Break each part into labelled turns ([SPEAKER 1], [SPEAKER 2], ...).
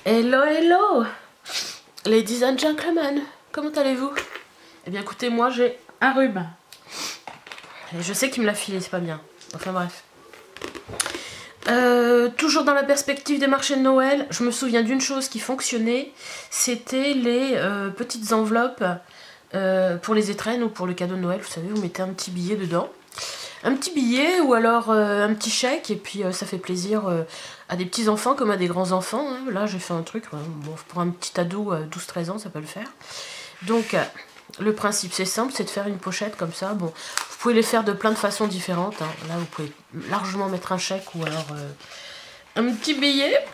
[SPEAKER 1] Hello, hello, ladies and gentlemen, comment allez-vous? Eh bien écoutez, moi j'ai un rhume. Et je sais qu'il me l'a filé, c'est pas bien. Enfin bref. Toujours dans la perspective des marchés de Noël, je me souviens d'une chose qui fonctionnait, c'était les petites enveloppes pour les étrennes ou pour le cadeau de Noël. Vous savez, vous mettez un petit billet dedans. Un petit billet ou alors un petit chèque, et puis ça fait plaisir à des petits enfants comme à des grands enfants. Hein. Là j'ai fait un truc, bon, pour un petit ado 12-13 ans ça peut le faire. Donc le principe c'est simple, c'est de faire une pochette comme ça. Bon, vous pouvez les faire de plein de façons différentes. Hein. Là vous pouvez largement mettre un chèque ou alors un petit billet.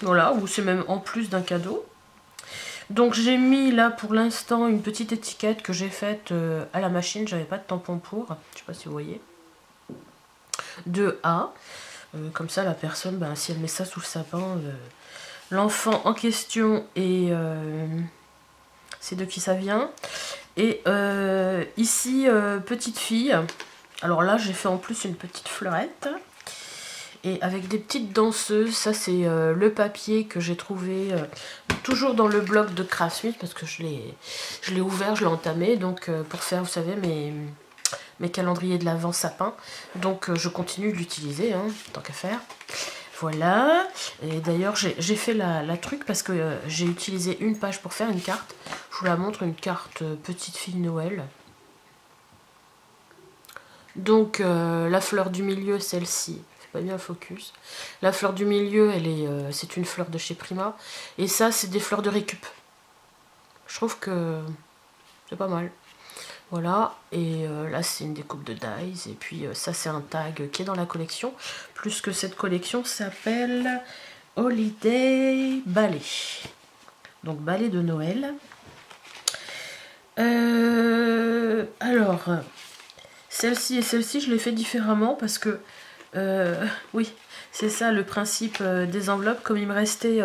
[SPEAKER 1] Voilà, ou c'est même en plus d'un cadeau. Donc j'ai mis là pour l'instant une petite étiquette que j'ai faite à la machine, j'avais pas de tampon pour, je sais pas si vous voyez, de A, comme ça la personne, ben, si elle met ça sous le sapin, l'enfant en question et c'est de qui ça vient. Et ici petite fille, alors là j'ai fait en plus une petite fleurette. Et avec des petites danseuses, ça c'est le papier que j'ai trouvé toujours dans le blog de Craftsmith parce que je l'ai ouvert, je l'ai entamé, donc pour faire, vous savez, mes calendriers de l'Avent sapin. Donc je continue de l'utiliser, hein, tant qu'à faire. Voilà, et d'ailleurs j'ai fait la truc parce que j'ai utilisé une page pour faire une carte. Je vous la montre, une carte petite fille Noël. Donc la fleur du milieu, celle-ci, pas bien focus. La fleur du milieu, c'est une fleur de chez Prima. Et ça, c'est des fleurs de récup. Je trouve que c'est pas mal. Voilà, et là c'est une découpe de dies. Et puis ça c'est un tag qui est dans la collection. Plus que cette collection s'appelle Holiday Ballet. Donc ballet de Noël. Alors, celle-ci et celle-ci, je les fais différemment parce que oui, c'est ça le principe des enveloppes. Comme il me restait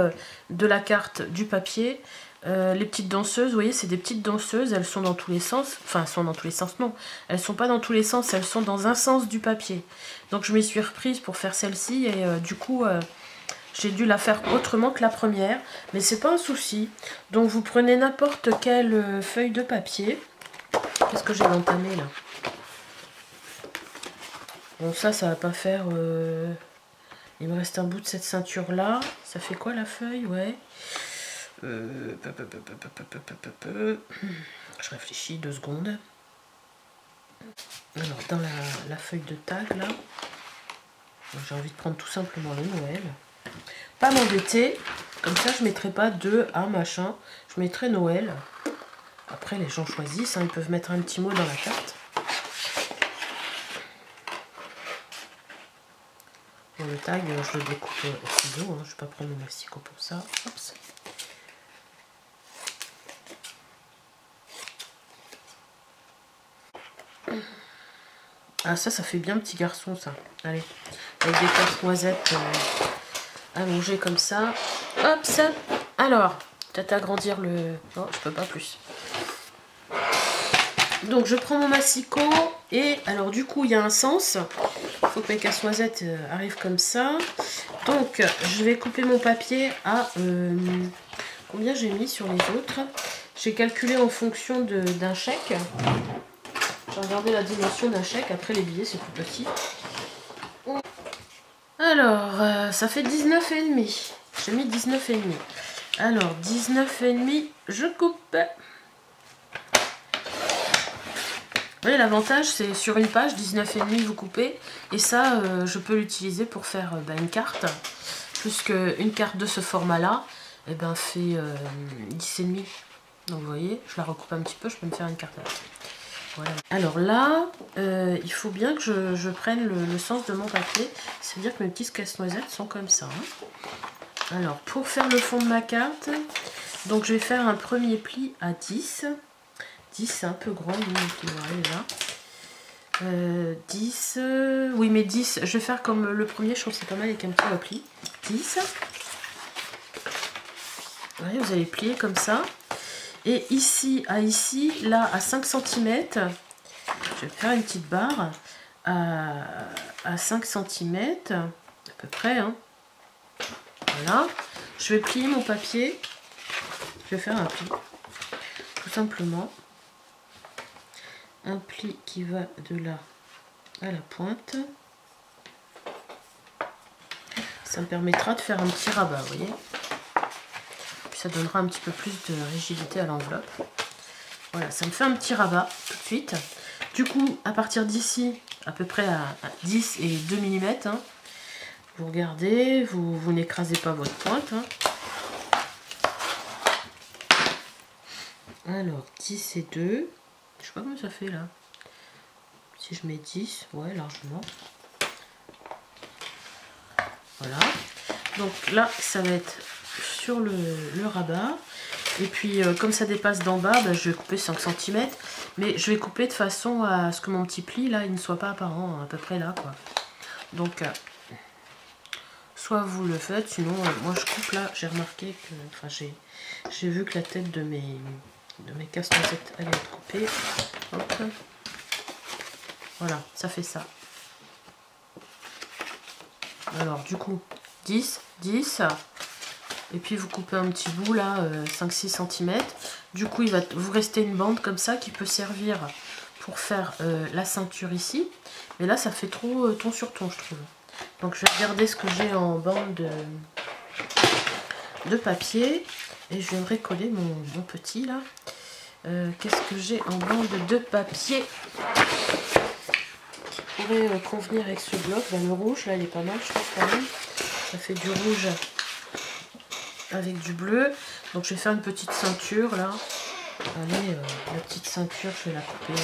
[SPEAKER 1] de la carte, du papier, les petites danseuses, vous voyez, c'est des petites danseuses, elles sont dans tous les sens. Enfin, elles sont dans tous les sens, non. Elles sont pas dans tous les sens, elles sont dans un sens du papier. Donc je m'y suis reprise pour faire celle-ci et du coup, j'ai dû la faire autrement que la première. Mais c'est pas un souci. Donc vous prenez n'importe quelle feuille de papier. Qu'est-ce que j'ai entamé là? Bon, ça va pas faire... Il me reste un bout de cette ceinture-là. Ça fait quoi la feuille? Ouais. Je réfléchis 2 secondes. Alors, dans la feuille de tag, là, j'ai envie de prendre tout simplement le Noël. Pas m'embêter. Comme ça, je ne mettrai pas 2 A machin. Je mettrai Noël. Après, les gens choisissent. Hein, ils peuvent mettre un petit mot dans la carte. Le tag, je le découpe au ciseau, hein. Je ne vais pas prendre mon massicot pour ça. Oups. Ah ça fait bien petit garçon ça. Allez, avec des casse-noisettes allongées comme ça. Hop ça. Alors, peut-être agrandir le... Non, je peux pas plus. Donc je prends mon massicot et alors du coup il y a un sens. Il faut que mes casse-noisettes arrivent comme ça. Donc je vais couper mon papier à combien j'ai mis sur les autres. J'ai calculé en fonction d'un chèque. J'ai regardé la dimension d'un chèque. Après les billets c'est plus petit. Alors ça fait 19,5. J'ai mis 19,5. Alors 19,5 je coupe. Vous voyez, l'avantage, c'est sur une page, 19,5 vous coupez. Et ça, je peux l'utiliser pour faire une carte. Plus qu'une carte de ce format-là, et ben, fait 10,5. Donc vous voyez, je la recoupe un petit peu, je peux me faire une carte là. Voilà. Alors là, il faut bien que je prenne le sens de mon papier. C'est-à-dire que mes petites casse-noisettes sont comme ça. Hein. Alors, pour faire le fond de ma carte, donc je vais faire un premier pli à 10. 10 c'est un peu grand, là. 10, oui mais 10, je vais faire comme le premier, je trouve que c'est pas mal avec un petit repli. 10. Ouais, vous allez plier comme ça. Et ici à ici, là à 5 cm, je vais faire une petite barre à 5 cm, à peu près. Hein. Voilà. Je vais plier mon papier. Je vais faire un pli. Tout simplement. Un pli qui va de là à la pointe. Ça me permettra de faire un petit rabat, vous voyez. Puis ça donnera un petit peu plus de rigidité à l'enveloppe. Voilà, ça me fait un petit rabat tout de suite. Du coup, à partir d'ici, à peu près à 10 et 2 mm, hein, vous regardez, vous n'écrasez pas votre pointe. Hein. Alors, 10 et 2, je sais pas comment ça fait là. Si je mets 10, ouais, largement. Voilà. Donc là, ça va être sur le rabat. Et puis, comme ça dépasse d'en bas, bah, je vais couper 5 cm. Mais je vais couper de façon à ce que mon petit pli, là, il ne soit pas apparent, à peu près là, quoi. Donc, soit vous le faites, sinon, moi, je coupe là. J'ai remarqué que... Enfin, j'ai vu que la tête de mes casse-noisettes allait être coupée. Hop. Voilà, ça fait ça. Alors, du coup, 10. Et puis vous coupez un petit bout là, 5-6 cm. Du coup, il va vous rester une bande comme ça qui peut servir pour faire la ceinture ici. Mais là, ça fait trop ton sur ton, je trouve. Donc je vais regarder ce que j'ai en bande de papier. Et je viendrai coller mon petit là. Qu'est-ce que j'ai en bande de papier qui pourrait convenir avec ce bloc? Ben, le rouge, là, il est pas mal, je trouve quand même. Ça fait du rouge avec du bleu. Donc je vais faire une petite ceinture là. Allez, la petite ceinture, je vais la couper.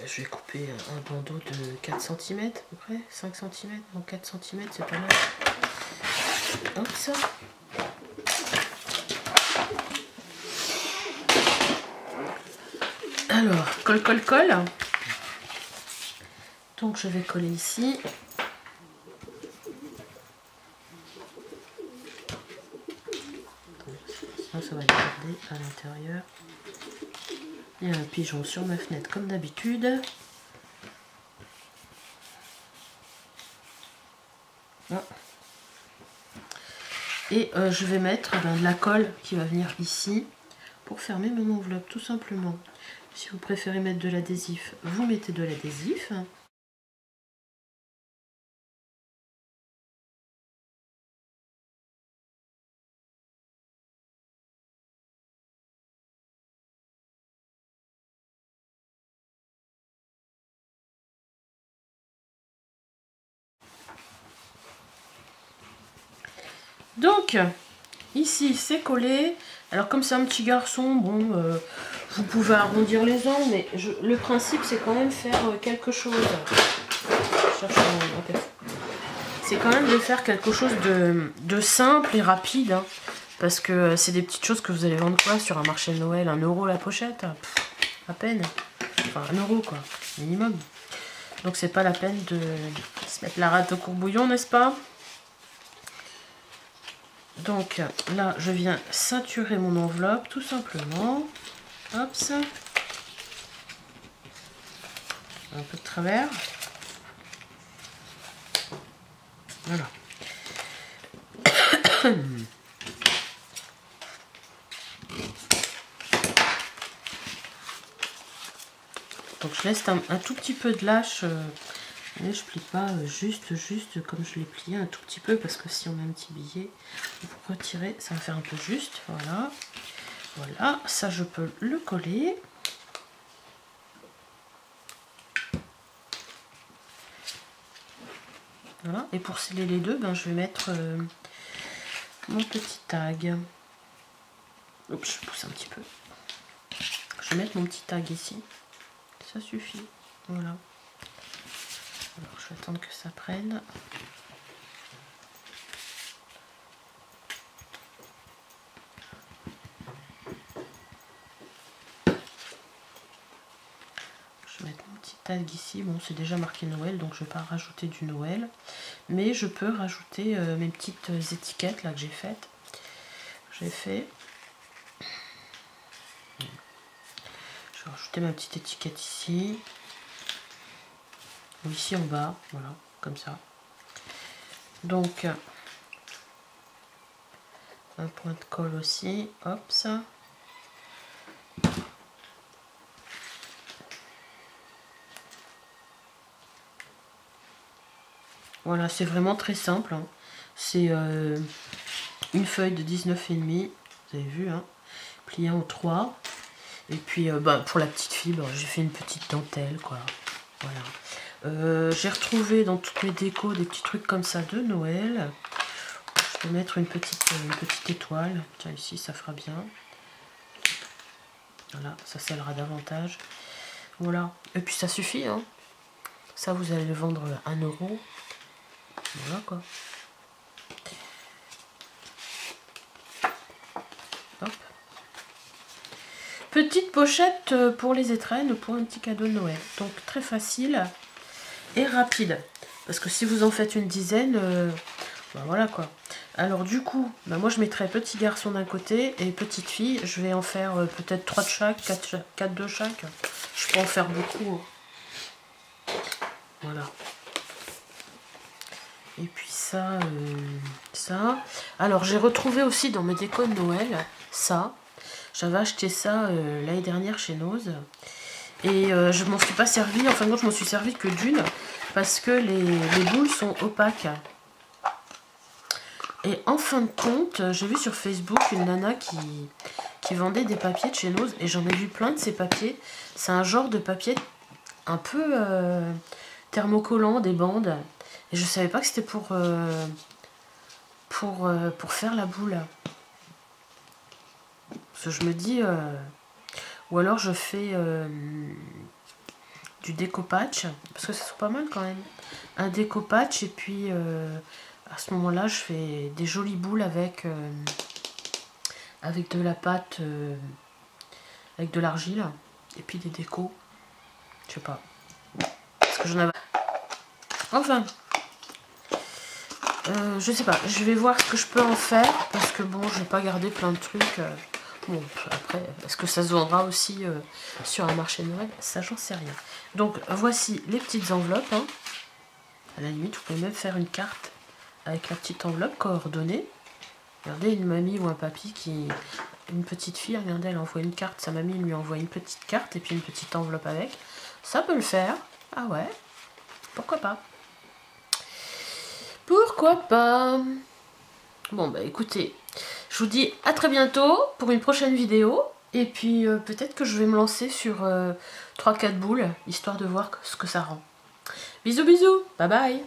[SPEAKER 1] Je vais couper un bandeau de 4 cm à peu près, 5 cm, donc 4 cm c'est pas mal. Hop ça. Alors, colle. Donc je vais coller ici. Sinon ça va garder à l'intérieur. Il y a un pigeon sur ma fenêtre comme d'habitude. Et je vais mettre de la colle qui va venir ici pour fermer mon enveloppe tout simplement. Si vous préférez mettre de l'adhésif, vous mettez de l'adhésif. Donc, ici c'est collé. Alors comme c'est un petit garçon, bon, vous pouvez arrondir les angles, mais le principe c'est quand même faire quelque chose. C'est quand même de faire quelque chose de simple et rapide. Hein, parce que c'est des petites choses que vous allez vendre quoi sur un marché de Noël, 1 € la pochette, à peine. Enfin 1 € quoi, minimum. Donc c'est pas la peine de se mettre la rate au courbouillon, n'est-ce pas? Donc là, je viens ceinturer mon enveloppe tout simplement. Hop, ça. Un peu de travers. Voilà. Donc je laisse un tout petit peu de lâche. Mais je plie pas juste comme je l'ai plié un tout petit peu parce que si on met un petit billet, vous retirez, ça va faire un peu juste. Voilà, voilà, ça je peux le coller. Voilà, et pour sceller les deux, ben, je vais mettre mon petit tag. Oups, je pousse un petit peu. Je vais mettre mon petit tag ici. Ça suffit. Voilà. Alors, je vais attendre que ça prenne. Je vais mettre mon petit tag ici. Bon, c'est déjà marqué Noël, donc je ne vais pas rajouter du Noël. Mais je peux rajouter mes petites étiquettes là que j'ai faites. J'ai fait. Je vais rajouter ma petite étiquette ici. Ou ici en bas, voilà. comme ça. Donc, un point de colle aussi, hop, ça. Voilà, c'est vraiment très simple, hein. C'est une feuille de 19,5, vous avez vu, hein, pliée en 3. Et puis, pour la petite fibre, j'ai fait une petite dentelle, quoi. Voilà. J'ai retrouvé dans toutes mes décos des petits trucs comme ça de Noël. Je vais mettre une petite étoile. Tiens, ici, ça fera bien. Voilà, ça scellera davantage. Voilà. Et puis, ça suffit, hein. Ça, vous allez le vendre à 1 €. Voilà, quoi. Hop. Petite pochette pour les étrennes, pour un petit cadeau de Noël. Donc, très facile et rapide. Parce que si vous en faites une dizaine, voilà, quoi. Alors du coup, moi je mettrai petit garçon d'un côté et petite fille. Je vais en faire peut-être 3 de chaque, 4 de chaque. Je peux en faire beaucoup. Voilà. Et puis ça, ça. Alors j'ai retrouvé aussi dans mes décos de Noël, ça. J'avais acheté ça l'année dernière chez Nose. Et je m'en suis pas servi. En fin de compte, je m'en suis servi que d'une. Parce que les boules sont opaques. Et en fin de compte, j'ai vu sur Facebook une nana qui vendait des papiers de chez Nose. Et j'en ai vu plein de ces papiers. C'est un genre de papier un peu thermocollant, des bandes. Et je savais pas que c'était pour faire la boule. Parce que je me dis... ou alors je fais du découpage. Parce que ça soit pas mal quand même. Un découpage et puis... à ce moment-là, je fais des jolies boules avec de la pâte, avec de l'argile, et puis des décos. Je sais pas. Parce que j'en avais... Enfin, je sais pas. Je vais voir ce que je peux en faire, parce que bon, je vais pas garder plein de trucs. Bon, après, est-ce que ça se vendra aussi sur un marché de Noël? Ça, j'en sais rien. Donc, voici les petites enveloppes. Hein. À la limite, vous pouvez même faire une carte avec la petite enveloppe coordonnée. Regardez, une mamie ou un papy une petite fille, regardez, elle envoie une carte, sa mamie lui envoie une petite carte et puis une petite enveloppe avec. Ça peut le faire. Ah ouais, pourquoi pas. Pourquoi pas. Bon bah écoutez, je vous dis à très bientôt pour une prochaine vidéo. Et puis peut-être que je vais me lancer sur 3-4 boules, histoire de voir ce que ça rend. Bisous bisous, bye bye.